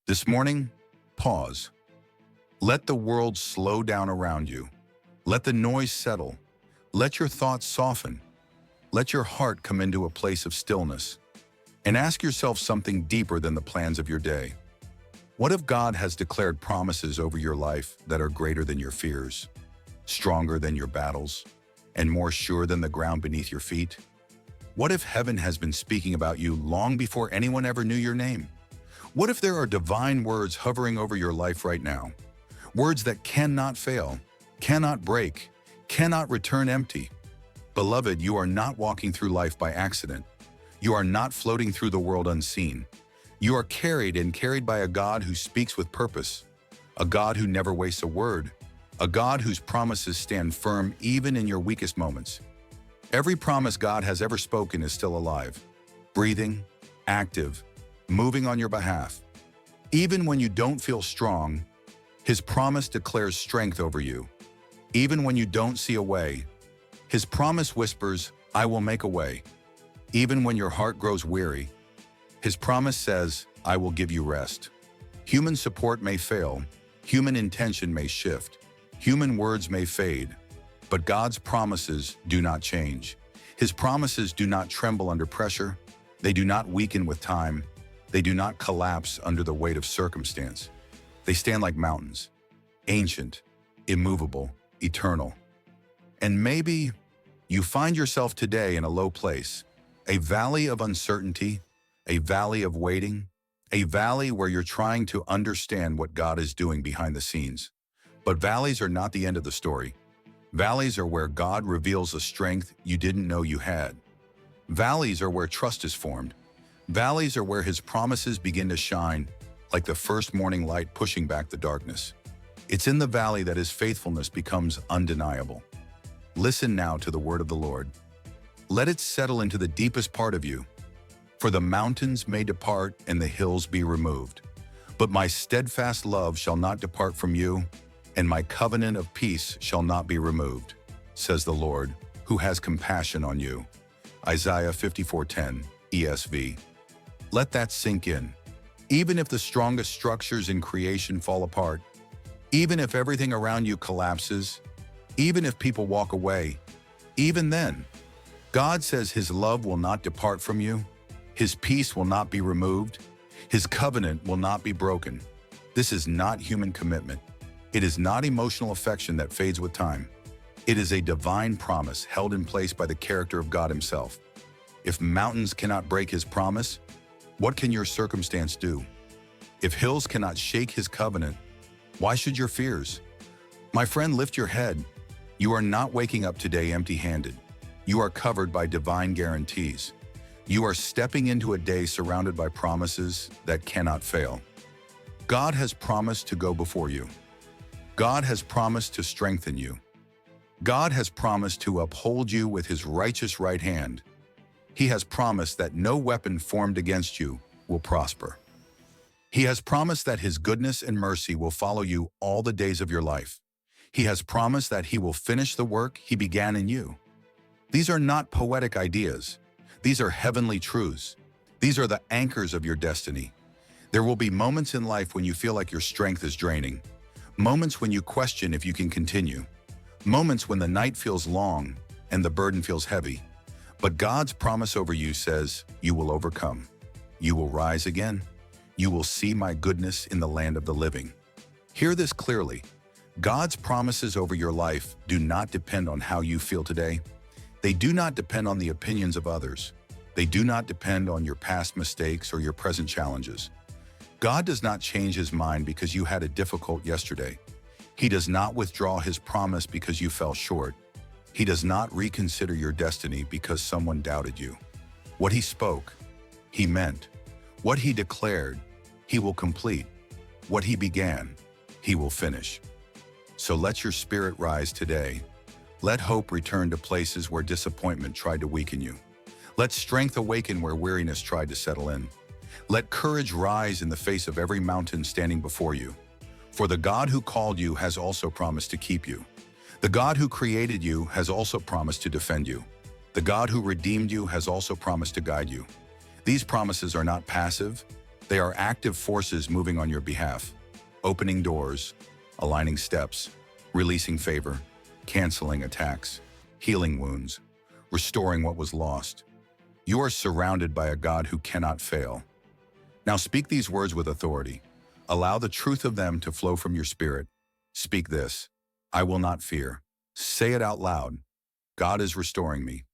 This morning, pause. Let the world slow down around you. Let the noise settle. Let your thoughts soften. Let your heart come into a place of stillness. And ask yourself something deeper than the plans of your day. What if God has declared promises over your life that are greater than your fears, stronger than your battles, and more sure than the ground beneath your feet? What if heaven has been speaking about you long before anyone ever knew your name? What if there are divine words hovering over your life right now? Words that cannot fail, cannot break, cannot return empty. Beloved, you are not walking through life by accident. You are not floating through the world unseen. You are carried by a God who speaks with purpose, a God who never wastes a word, a God whose promises stand firm even in your weakest moments. Every promise God has ever spoken is still alive, breathing, active, moving on your behalf. Even when you don't feel strong, His promise declares strength over you. Even when you don't see a way, His promise whispers, "I will make a way." Even when your heart grows weary, His promise says, "I will give you rest." Human support may fail, human intention may shift, human words may fade, but God's promises do not change. His promises do not tremble under pressure, they do not weaken with time, they do not collapse under the weight of circumstance. They stand like mountains, ancient, immovable, eternal. And maybe you find yourself today in a low place, a valley of uncertainty, a valley of waiting, a valley where you're trying to understand what God is doing behind the scenes. But valleys are not the end of the story. Valleys are where God reveals a strength you didn't know you had. Valleys are where trust is formed. Valleys are where His promises begin to shine, like the first morning light pushing back the darkness. It's in the valley that His faithfulness becomes undeniable. Listen now to the word of the Lord. Let it settle into the deepest part of you. For the mountains may depart and the hills be removed, but my steadfast love shall not depart from you, and my covenant of peace shall not be removed, says the Lord, who has compassion on you. Isaiah 54:10, ESV. Let that sink in. Even if the strongest structures in creation fall apart, even if everything around you collapses, even if people walk away, even then, God says His love will not depart from you, His peace will not be removed, His covenant will not be broken. This is not human commitment. It is not emotional affection that fades with time. It is a divine promise held in place by the character of God Himself. If mountains cannot break His promise, what can your circumstance do? If hills cannot shake His covenant, why should your fears? My friend, lift your head. You are not waking up today empty-handed. You are covered by divine guarantees. You are stepping into a day surrounded by promises that cannot fail. God has promised to go before you. God has promised to strengthen you. God has promised to uphold you with His righteous right hand. He has promised that no weapon formed against you will prosper. He has promised that His goodness and mercy will follow you all the days of your life. He has promised that He will finish the work He began in you. These are not poetic ideas. These are heavenly truths. These are the anchors of your destiny. There will be moments in life when you feel like your strength is draining. Moments when you question if you can continue. Moments when the night feels long and the burden feels heavy. But God's promise over you says, you will overcome. You will rise again. You will see my goodness in the land of the living. Hear this clearly. God's promises over your life do not depend on how you feel today. They do not depend on the opinions of others. They do not depend on your past mistakes or your present challenges. God does not change His mind because you had it difficult yesterday. He does not withdraw His promise because you fell short. He does not reconsider your destiny because someone doubted you. What He spoke, He meant. What He declared, He will complete. What He began, He will finish. So let your spirit rise today. Let hope return to places where disappointment tried to weaken you. Let strength awaken where weariness tried to settle in. Let courage rise in the face of every mountain standing before you. For the God who called you has also promised to keep you. The God who created you has also promised to defend you. The God who redeemed you has also promised to guide you. These promises are not passive, They are active forces moving on your behalf, opening doors, aligning steps, releasing favor, canceling attacks, healing wounds, restoring what was lost. You are surrounded by a God who cannot fail. Now speak these words with authority. Allow the truth of them to flow from your spirit. Speak this: I will not fear. Say it out loud. God is restoring me.